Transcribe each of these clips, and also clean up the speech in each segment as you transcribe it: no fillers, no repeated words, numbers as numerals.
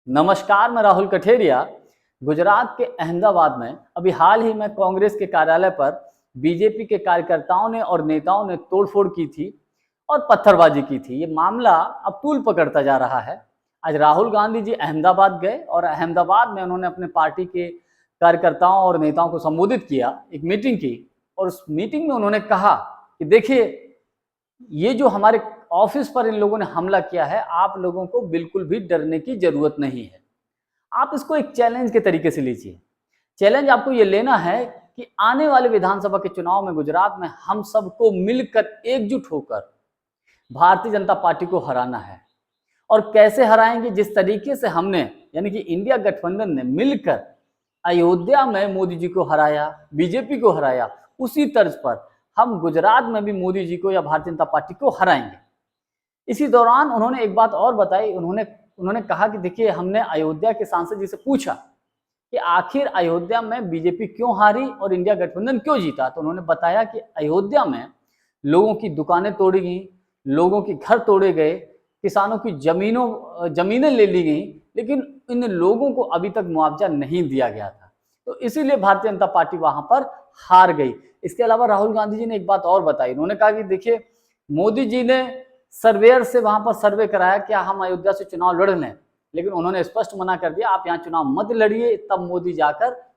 नमस्कार, मैं राहुल कठेरिया। गुजरात के अहमदाबाद में अभी हाल ही में कांग्रेस के कार्यालय पर बीजेपी के कार्यकर्ताओं ने और नेताओं ने तोड़फोड़ की थी और पत्थरबाजी की थी। ये मामला अब तूल पकड़ता जा रहा है। आज राहुल गांधी जी अहमदाबाद गए और अहमदाबाद में उन्होंने अपने पार्टी के कार्यकर्ताओं और नेताओं को संबोधित किया, एक मीटिंग की। और उस मीटिंग में उन्होंने कहा कि देखिए, ये जो हमारे ऑफिस पर इन लोगों ने हमला किया है, आप लोगों को बिल्कुल भी डरने की जरूरत नहीं है। आप इसको एक चैलेंज के तरीके से लीजिए। चैलेंज आपको ये लेना है कि आने वाले विधानसभा के चुनाव में गुजरात में हम सबको मिलकर एकजुट होकर भारतीय जनता पार्टी को हराना है। और कैसे हराएंगे? जिस तरीके से हमने यानी कि इंडिया गठबंधन ने मिलकर अयोध्या में मोदी जी को हराया, बीजेपी को हराया, उसी तर्ज पर हम गुजरात में भी मोदी जी को या भारतीय जनता पार्टी को हराएंगे। इसी दौरान उन्होंने एक बात और बताई। उन्होंने कहा कि देखिए, हमने अयोध्या के सांसद जी से पूछा कि आखिर अयोध्या में बीजेपी क्यों हारी और इंडिया गठबंधन क्यों जीता। तो उन्होंने बताया कि अयोध्या में लोगों की दुकानें तोड़ी गई, लोगों के घर तोड़े गए, किसानों की जमीनें ले ली गई, लेकिन इन लोगों को अभी तक मुआवजा नहीं दिया गया था। तो इसीलिए भारतीय जनता पार्टी वहां पर हार गई। इसके अलावा राहुल गांधी जी ने एक बात और बताई। उन्होंने कहा कि देखिए, मोदी जी ने सर्वेयर से वहां पर सर्वे कराया क्या हम अयोध्या से चुनाव लड़ लें, लेकिन उन्होंने स्पष्ट मना कर दिया, आप यहाँ चुनाव मत लड़िए। तब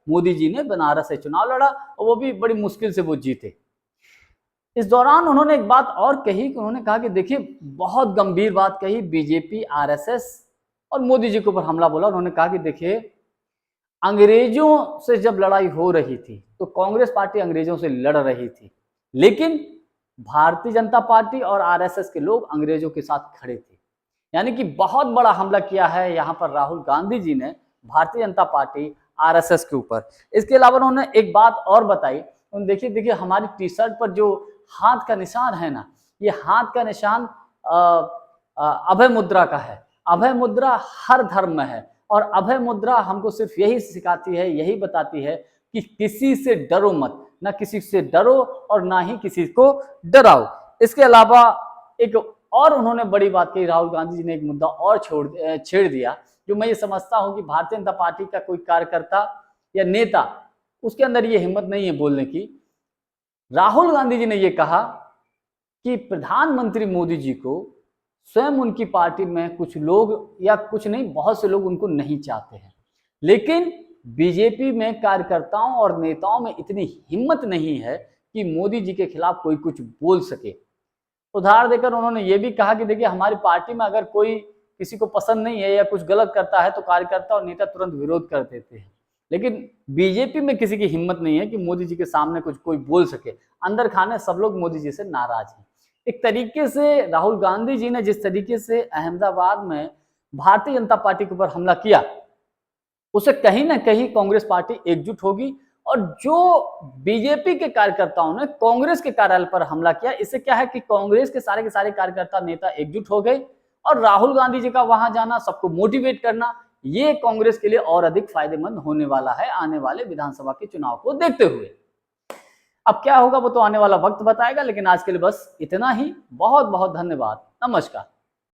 मोदी जी ने बनारस से चुनाव लड़ा और वो भी बड़ी मुश्किल से वो जीते। इस दौरान उन्होंने एक बात और कही कि उन्होंने कहा कि देखिए, बहुत गंभीर बात कही, बीजेपी, आरएसएस और मोदी जी के ऊपर हमला बोला। उन्होंने कहा कि देखिए, अंग्रेजों से जब लड़ाई हो रही थी तो कांग्रेस पार्टी अंग्रेजों से लड़ रही थी, लेकिन भारतीय जनता पार्टी और आरएसएस के लोग अंग्रेजों के साथ खड़े थे। यानी कि बहुत बड़ा हमला किया है यहाँ पर राहुल गांधी जी ने भारतीय जनता पार्टी, आरएसएस के ऊपर। इसके अलावा उन्होंने एक बात और बताई। देखिए, हमारी टी शर्ट पर जो हाथ का निशान है ना, ये हाथ का निशान अभय मुद्रा का है। अभय मुद्रा हर धर्म में है और अभय मुद्रा हमको सिर्फ यही सिखाती है, यही बताती है कि किसी से डरो मत, ना किसी से डरो और ना ही किसी को डराओ। इसके अलावा एक और उन्होंने बड़ी बात कही। राहुल गांधी जी ने एक मुद्दा और छेड़ दिया, जो मैं ये समझता हूं कि भारतीय जनता पार्टी का कोई कार्यकर्ता या नेता, उसके अंदर ये हिम्मत नहीं है बोलने की। राहुल गांधी जी ने ये कहा कि प्रधानमंत्री मोदी जी को स्वयं उनकी पार्टी में कुछ लोग, या कुछ नहीं, बहुत से लोग उनको नहीं चाहते हैं, लेकिन बीजेपी में कार्यकर्ताओं और नेताओं में इतनी हिम्मत नहीं है कि मोदी जी के खिलाफ कोई कुछ बोल सके। उदाहरण देकर उन्होंने ये भी कहा कि देखिए, हमारी पार्टी में अगर कोई किसी को पसंद नहीं है या कुछ गलत करता है तो कार्यकर्ता और नेता तुरंत विरोध कर देते हैं, लेकिन बीजेपी में किसी की हिम्मत नहीं है कि मोदी जी के सामने कुछ कोई बोल सके। अंदर खाने सब लोग मोदी जी से नाराज हैं। एक तरीके से राहुल गांधी जी ने जिस तरीके से अहमदाबाद में भारतीय जनता पार्टी के ऊपर हमला किया, उसे कहीं ना कहीं कांग्रेस पार्टी एकजुट होगी। और जो बीजेपी के कार्यकर्ताओं ने कांग्रेस के कार्यालय पर हमला किया, इससे क्या है कि कांग्रेस के सारे कार्यकर्ता, नेता एकजुट हो गए और राहुल गांधी जी का वहां जाना, सबको मोटिवेट करना, ये कांग्रेस के लिए और अधिक फायदेमंद होने वाला है आने वाले विधानसभा के चुनाव को देखते हुए। अब क्या होगा वो तो आने वाला वक्त बताएगा, लेकिन आज के लिए बस इतना ही। बहुत बहुत धन्यवाद। नमस्कार।